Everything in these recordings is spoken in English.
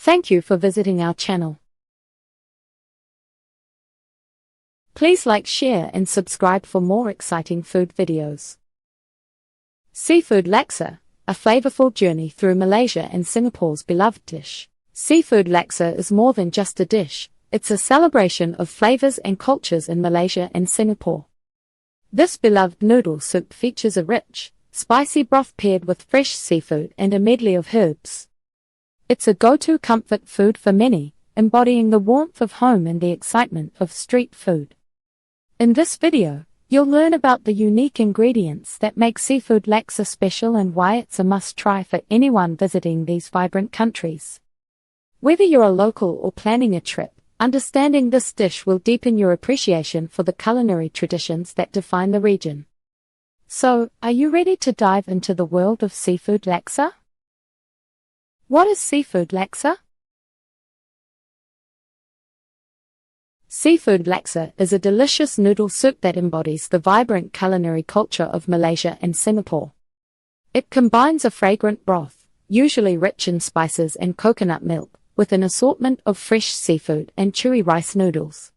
Thank you for visiting our channel. Please like, share and subscribe for more exciting food videos. Seafood Laksa, a flavorful journey through Malaysia and Singapore's beloved dish. Seafood Laksa is more than just a dish, it's a celebration of flavors and cultures in Malaysia and Singapore. This beloved noodle soup features a rich, spicy broth paired with fresh seafood and a medley of herbs. It's a go-to comfort food for many, embodying the warmth of home and the excitement of street food. In this video, you'll learn about the unique ingredients that make Seafood Laksa special and why it's a must-try for anyone visiting these vibrant countries. Whether you're a local or planning a trip, understanding this dish will deepen your appreciation for the culinary traditions that define the region. So, are you ready to dive into the world of Seafood Laksa? What is Seafood Laksa? Seafood Laksa is a delicious noodle soup that embodies the vibrant culinary culture of Malaysia and Singapore. It combines a fragrant broth, usually rich in spices and coconut milk, with an assortment of fresh seafood and chewy rice noodles.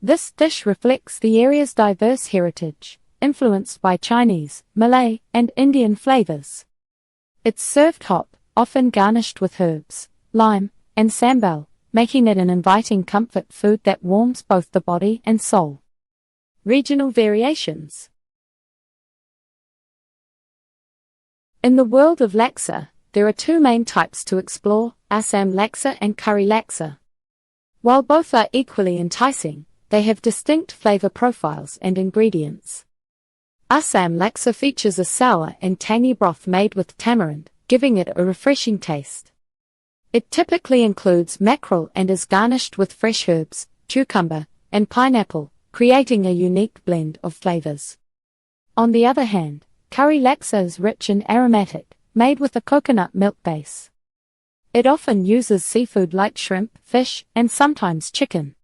This dish reflects the area's diverse heritage, influenced by Chinese, Malay, and Indian flavors. It's served hot, often garnished with herbs, lime, and sambal, making it an inviting comfort food that warms both the body and soul. Regional variations. In the world of laksa, there are two main types to explore, Assam Laksa and Curry Laksa. While both are equally enticing, they have distinct flavor profiles and ingredients. Assam Laksa features a sour and tangy broth made with tamarind, giving it a refreshing taste. It typically includes mackerel and is garnished with fresh herbs, cucumber, and pineapple, creating a unique blend of flavors. On the other hand, Curry Laksa is rich and aromatic, made with a coconut milk base. It often uses seafood like shrimp, fish, and sometimes chicken.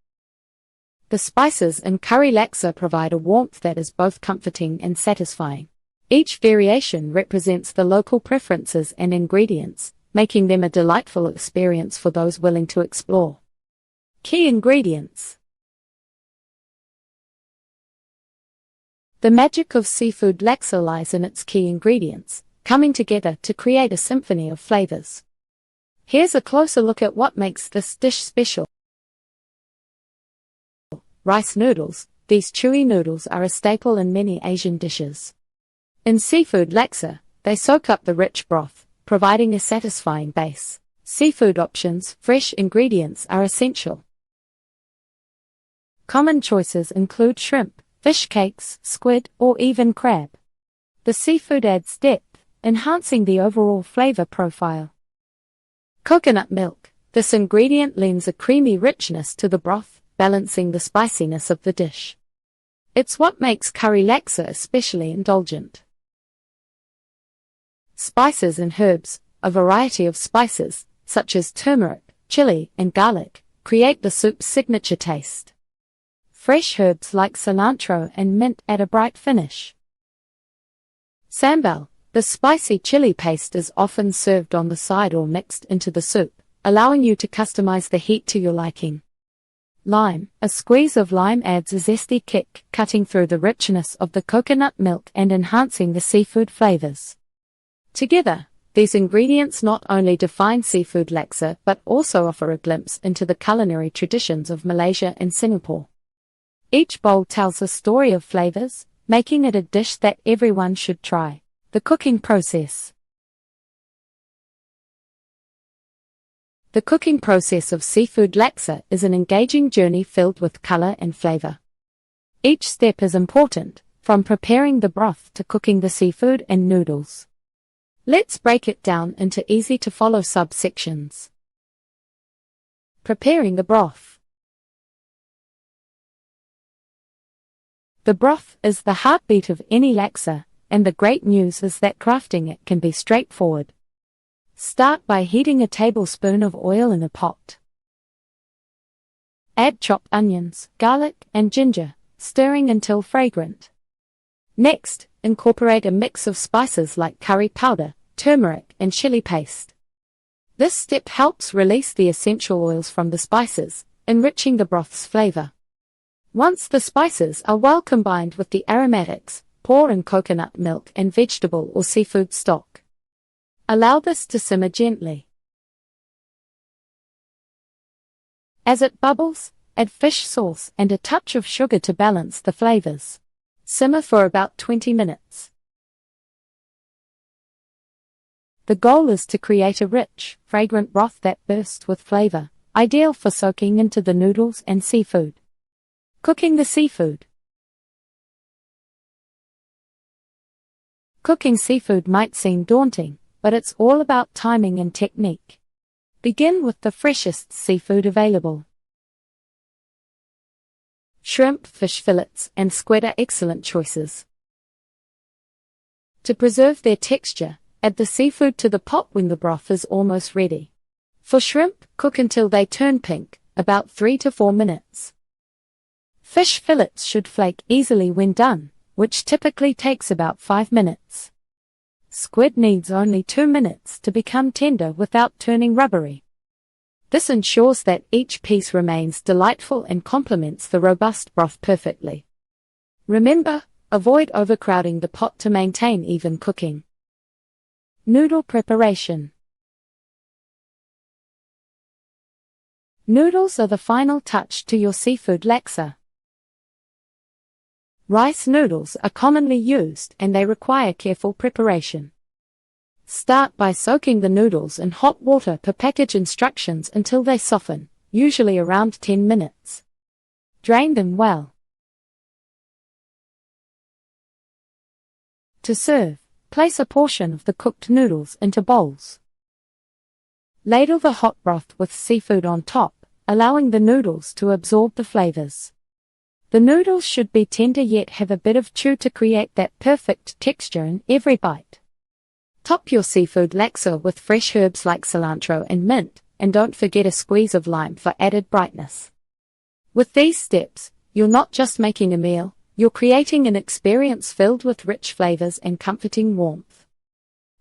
The spices in Curry Laksa provide a warmth that is both comforting and satisfying. Each variation represents the local preferences and ingredients, making them a delightful experience for those willing to explore. Key ingredients. The magic of Seafood Laksa lies in its key ingredients, coming together to create a symphony of flavors. Here's a closer look at what makes this dish special. Rice noodles. These chewy noodles are a staple in many Asian dishes. In Seafood Laksa, they soak up the rich broth, providing a satisfying base. Seafood options, fresh ingredients are essential. Common choices include shrimp, fish cakes, squid, or even crab. The seafood adds depth, enhancing the overall flavor profile. Coconut milk. This ingredient lends a creamy richness to the broth, balancing the spiciness of the dish. It's what makes Curry Laksa especially indulgent. Spices and herbs. A variety of spices, such as turmeric, chili, and garlic, create the soup's signature taste. Fresh herbs like cilantro and mint add a bright finish. Sambal. The spicy chili paste is often served on the side or mixed into the soup, allowing you to customize the heat to your liking. Lime. A squeeze of lime adds a zesty kick, cutting through the richness of the coconut milk and enhancing the seafood flavors. Together, these ingredients not only define Seafood Laksa but also offer a glimpse into the culinary traditions of Malaysia and Singapore. Each bowl tells a story of flavors, making it a dish that everyone should try. The cooking process. The cooking process of Seafood Laksa is an engaging journey filled with color and flavor. Each step is important, from preparing the broth to cooking the seafood and noodles. Let's break it down into easy-to-follow subsections. Preparing the broth. The broth is the heartbeat of any laksa, and the great news is that crafting it can be straightforward. Start by heating a tablespoon of oil in a pot. Add chopped onions, garlic, and ginger, stirring until fragrant. Next, incorporate a mix of spices like curry powder, turmeric, and chili paste. This step helps release the essential oils from the spices, enriching the broth's flavor. Once the spices are well combined with the aromatics, pour in coconut milk and vegetable or seafood stock. Allow this to simmer gently. As it bubbles, add fish sauce and a touch of sugar to balance the flavors. Simmer for about 20 minutes. The goal is to create a rich, fragrant broth that bursts with flavor, ideal for soaking into the noodles and seafood. Cooking the seafood. Cooking seafood might seem daunting, but it's all about timing and technique. Begin with the freshest seafood available. Shrimp, fish fillets, and squid are excellent choices. To preserve their texture, add the seafood to the pot when the broth is almost ready. For shrimp, cook until they turn pink, about 3 to 4 minutes. Fish fillets should flake easily when done, which typically takes about 5 minutes. Squid needs only 2 minutes to become tender without turning rubbery. This ensures that each piece remains delightful and complements the robust broth perfectly. Remember, avoid overcrowding the pot to maintain even cooking. Noodle preparation. Noodles are the final touch to your seafood laksa. Rice noodles are commonly used and they require careful preparation. Start by soaking the noodles in hot water per package instructions until they soften, usually around 10 minutes. Drain them well. To serve, place a portion of the cooked noodles into bowls. Ladle the hot broth with seafood on top, allowing the noodles to absorb the flavors. The noodles should be tender yet have a bit of chew to create that perfect texture in every bite. Top your seafood laksa with fresh herbs like cilantro and mint, and don't forget a squeeze of lime for added brightness. With these steps, you're not just making a meal, you're creating an experience filled with rich flavors and comforting warmth.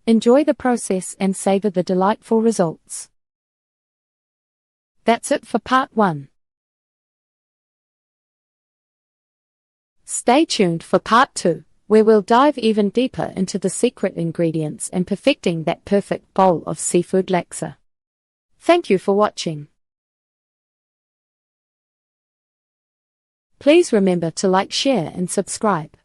Enjoy the process and savor the delightful results. That's it for part 1. Stay tuned for part 2, where we'll dive even deeper into the secret ingredients and perfecting that perfect bowl of seafood laksa. Thank you for watching. Please remember to like, share, and subscribe.